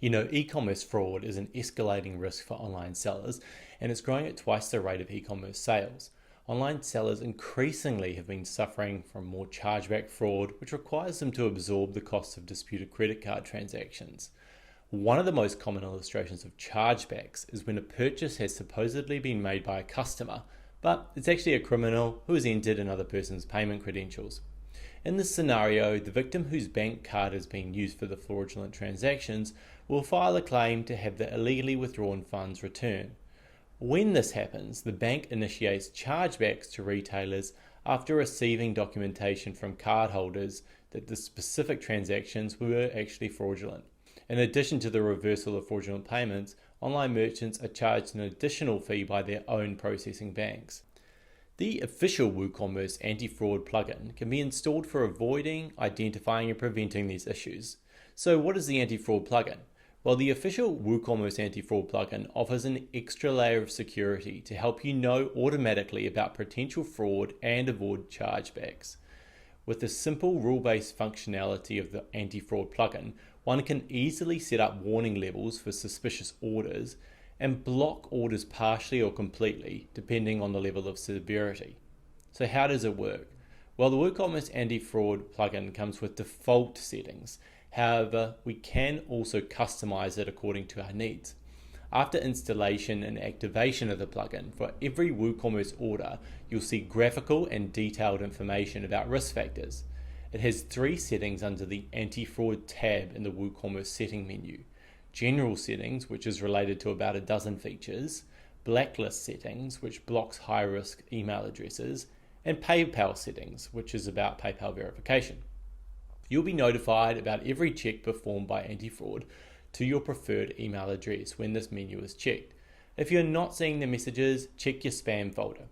E-commerce fraud is an escalating risk for online sellers, and it's growing at twice the rate of e-commerce sales. Online sellers increasingly have been suffering from more chargeback fraud, which requires them to absorb the cost of disputed credit card transactions. One of the most common illustrations of chargebacks is when a purchase has supposedly been made by a customer, but it's actually a criminal who has entered another person's payment credentials. In this scenario, the victim whose bank card is being used for the fraudulent transactions will file a claim to have the illegally withdrawn funds returned. When this happens, the bank initiates chargebacks to retailers after receiving documentation from cardholders that the specific transactions were actually fraudulent. In addition to the reversal of fraudulent payments, online merchants are charged an additional fee by their own processing banks. The official WooCommerce Anti-Fraud plugin can be installed for avoiding, identifying, and preventing these issues. So what is the anti-fraud plugin? Well, the official WooCommerce Anti-Fraud plugin offers an extra layer of security to help you know automatically about potential fraud and avoid chargebacks. With the simple rule-based functionality of the anti-fraud plugin, one can easily set up warning levels for suspicious orders and block orders partially or completely, depending on the level of severity. So how does it work? Well, the WooCommerce Anti-Fraud plugin comes with default settings. However, we can also customize it according to our needs. After installation and activation of the plugin, for every WooCommerce order, you'll see graphical and detailed information about risk factors. It has 3 settings under the Anti-Fraud tab in the WooCommerce setting menu. General settings, which is related to about a dozen features, blacklist settings, which blocks high-risk email addresses, and PayPal settings, which is about PayPal verification. You'll be notified about every check performed by Anti-Fraud to your preferred email address when this menu is checked. If you're not seeing the messages, check your spam folder.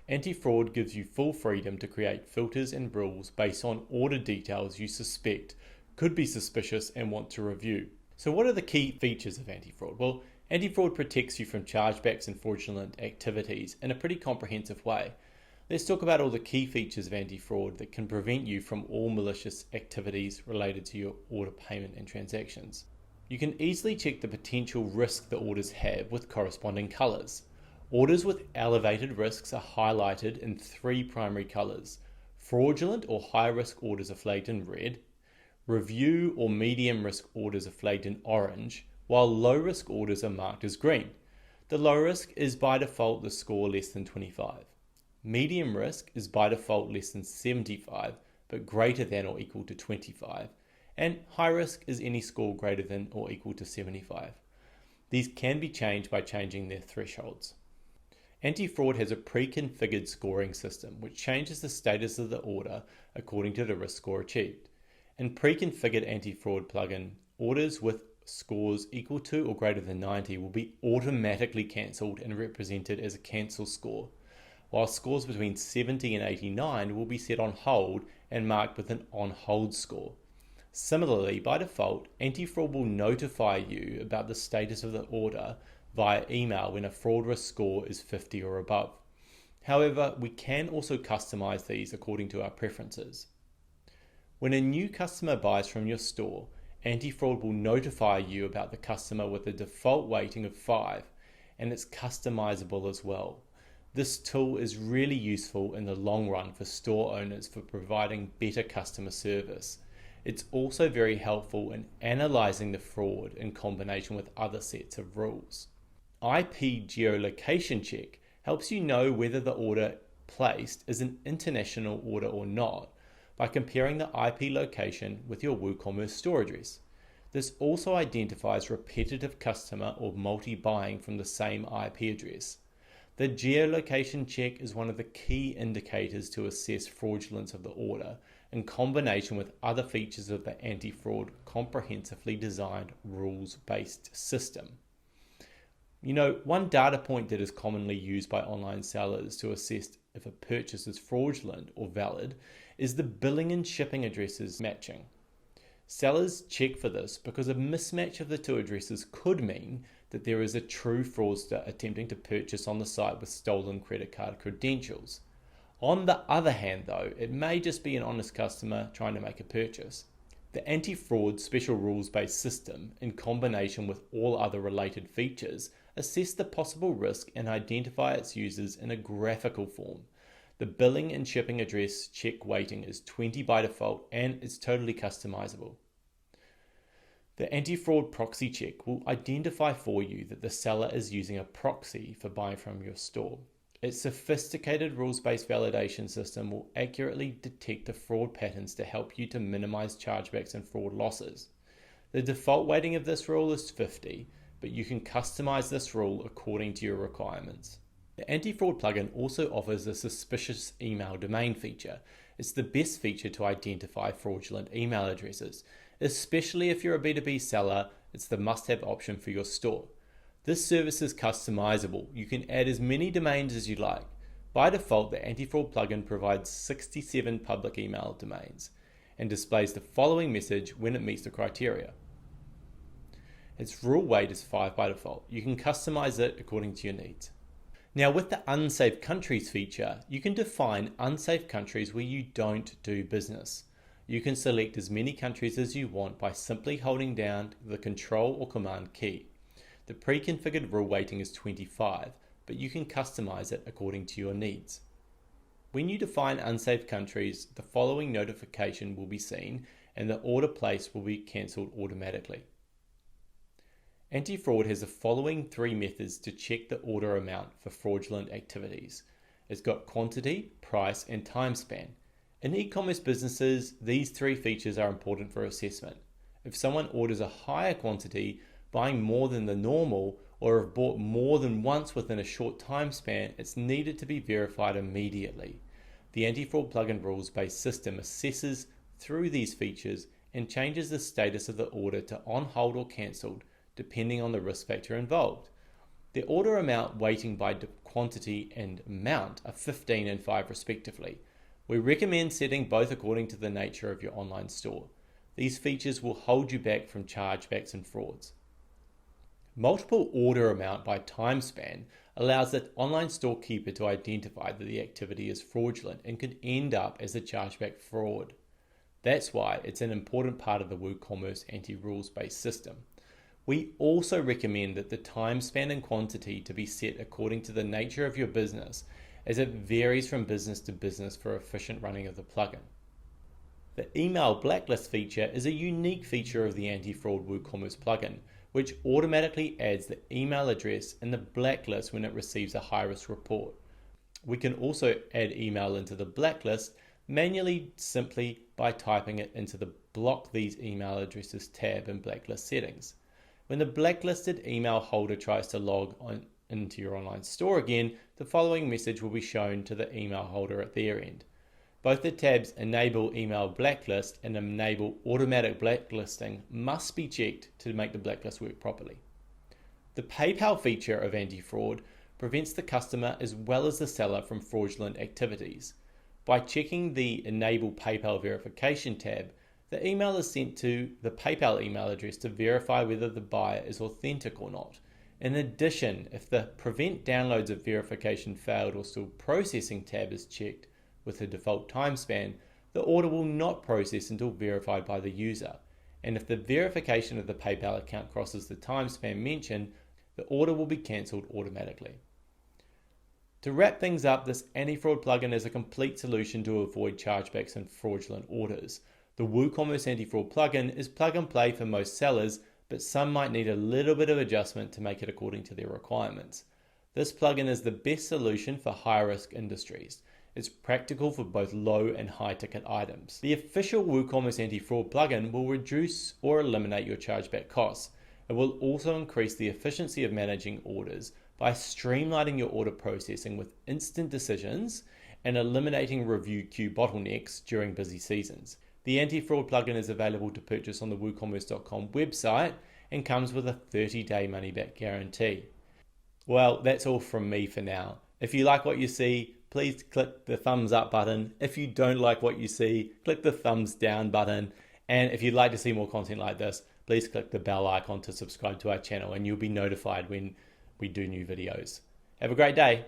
Anti-Fraud gives you full freedom to create filters and rules based on order details you suspect could be suspicious and want to review. So what are the key features of anti-fraud? Well, anti-fraud protects you from chargebacks and fraudulent activities in a pretty comprehensive way. Let's talk about all the key features of anti-fraud that can prevent you from all malicious activities related to your order payment and transactions. You can easily check the potential risk the orders have with corresponding colors. Orders with elevated risks are highlighted in 3 primary colors. Fraudulent or high-risk orders are flagged in red. Review or medium risk orders are flagged in orange, while low risk orders are marked as green. The low risk is by default the score less than 25. Medium risk is by default less than 75, but greater than or equal to 25. And high risk is any score greater than or equal to 75. These can be changed by changing their thresholds. Anti-fraud has a pre-configured scoring system which changes the status of the order according to the risk score achieved. In pre-configured anti-fraud plugin, orders with scores equal to or greater than 90 will be automatically cancelled and represented as a cancel score, while scores between 70 and 89 will be set on hold and marked with an on hold score. Similarly, by default, anti-fraud will notify you about the status of the order via email when a fraud risk score is 50 or above. However, we can also customize these according to our preferences. When a new customer buys from your store, Anti-Fraud will notify you about the customer with a default weighting of 5, and it's customizable as well. This tool is really useful in the long run for store owners for providing better customer service. It's also very helpful in analyzing the fraud in combination with other sets of rules. IP geolocation check helps you know whether the order placed is an international order or not, by comparing the IP location with your WooCommerce store address. This also identifies repetitive customer or multi-buying from the same IP address. The geolocation check is one of the key indicators to assess fraudulence of the order in combination with other features of the anti-fraud comprehensively designed rules-based system. One data point that is commonly used by online sellers to assess if a purchase is fraudulent or valid is the billing and shipping addresses matching. Sellers check for this because a mismatch of the 2 addresses could mean that there is a true fraudster attempting to purchase on the site with stolen credit card credentials. On the other hand though, it may just be an honest customer trying to make a purchase. The anti-fraud special rules-based system, in combination with all other related features, assess the possible risk and identify its users in a graphical form. The billing and shipping address check weighting is 20 by default and is totally customizable. The anti-fraud proxy check will identify for you that the seller is using a proxy for buying from your store. Its sophisticated rules-based validation system will accurately detect the fraud patterns to help you to minimize chargebacks and fraud losses. The default weighting of this rule is 50, but you can customize this rule according to your requirements. The anti-fraud plugin also offers a suspicious email domain feature. It's the best feature to identify fraudulent email addresses. Especially if you're a B2B seller, it's the must-have option for your store. This service is customizable. You can add as many domains as you like. By default, the anti-fraud plugin provides 67 public email domains and displays the following message when it meets the criteria. Its rule weight is 5 by default. You can customize it according to your needs. Now, with the unsafe countries feature, you can define unsafe countries where you don't do business. You can select as many countries as you want by simply holding down the Control or Command key. The pre-configured rule weighting is 25, but you can customize it according to your needs. When you define unsafe countries, the following notification will be seen and the order placed will be cancelled automatically. Anti-fraud has the following 3 methods to check the order amount for fraudulent activities. It's got quantity, price, and time span. In e-commerce businesses, these 3 features are important for assessment. If someone orders a higher quantity, buying more than the normal, or have bought more than once within a short time span, it's needed to be verified immediately. The anti-fraud plugin rules-based system assesses through these features and changes the status of the order to on hold or cancelled, depending on the risk factor involved. The order amount weighting by quantity and amount are 15 and 5 respectively. We recommend setting both according to the nature of your online store. These features will hold you back from chargebacks and frauds. Multiple order amount by time span allows the online storekeeper to identify that the activity is fraudulent and could end up as a chargeback fraud. That's why it's an important part of the WooCommerce anti-rules based system. We also recommend that the time span and quantity to be set according to the nature of your business, as it varies from business to business for efficient running of the plugin. The email blacklist feature is a unique feature of the anti-fraud WooCommerce plugin, which automatically adds the email address in the blacklist when it receives a high-risk report. We can also add email into the blacklist manually simply by typing it into the Block These Email Addresses tab in Blacklist Settings. When the blacklisted email holder tries to log on into your online store again, the following message will be shown to the email holder at their end. Both the tabs Enable Email Blacklist and Enable Automatic Blacklisting must be checked to make the blacklist work properly. The PayPal feature of anti-fraud prevents the customer as well as the seller from fraudulent activities. By checking the Enable PayPal Verification tab, the email is sent to the PayPal email address to verify whether the buyer is authentic or not. In addition, if the Prevent Downloads of Verification Failed or Still Processing tab is checked with the default time span, the order will not process until verified by the user. And if the verification of the PayPal account crosses the time span mentioned, the order will be cancelled automatically. To wrap things up, this anti-fraud plugin is a complete solution to avoid chargebacks and fraudulent orders. The WooCommerce Anti-Fraud plugin is plug and play for most sellers, but some might need a little bit of adjustment to make it according to their requirements. This plugin is the best solution for high-risk industries. It's practical for both low and high-ticket items. The official WooCommerce Anti-Fraud plugin will reduce or eliminate your chargeback costs. It will also increase the efficiency of managing orders by streamlining your order processing with instant decisions and eliminating review queue bottlenecks during busy seasons. The anti-fraud plugin is available to purchase on the WooCommerce.com website and comes with a 30-day money-back guarantee. Well, that's all from me for now. If you like what you see, please click the thumbs up button. If you don't like what you see, click the thumbs down button. And if you'd like to see more content like this, please click the bell icon to subscribe to our channel and you'll be notified when we do new videos. Have a great day.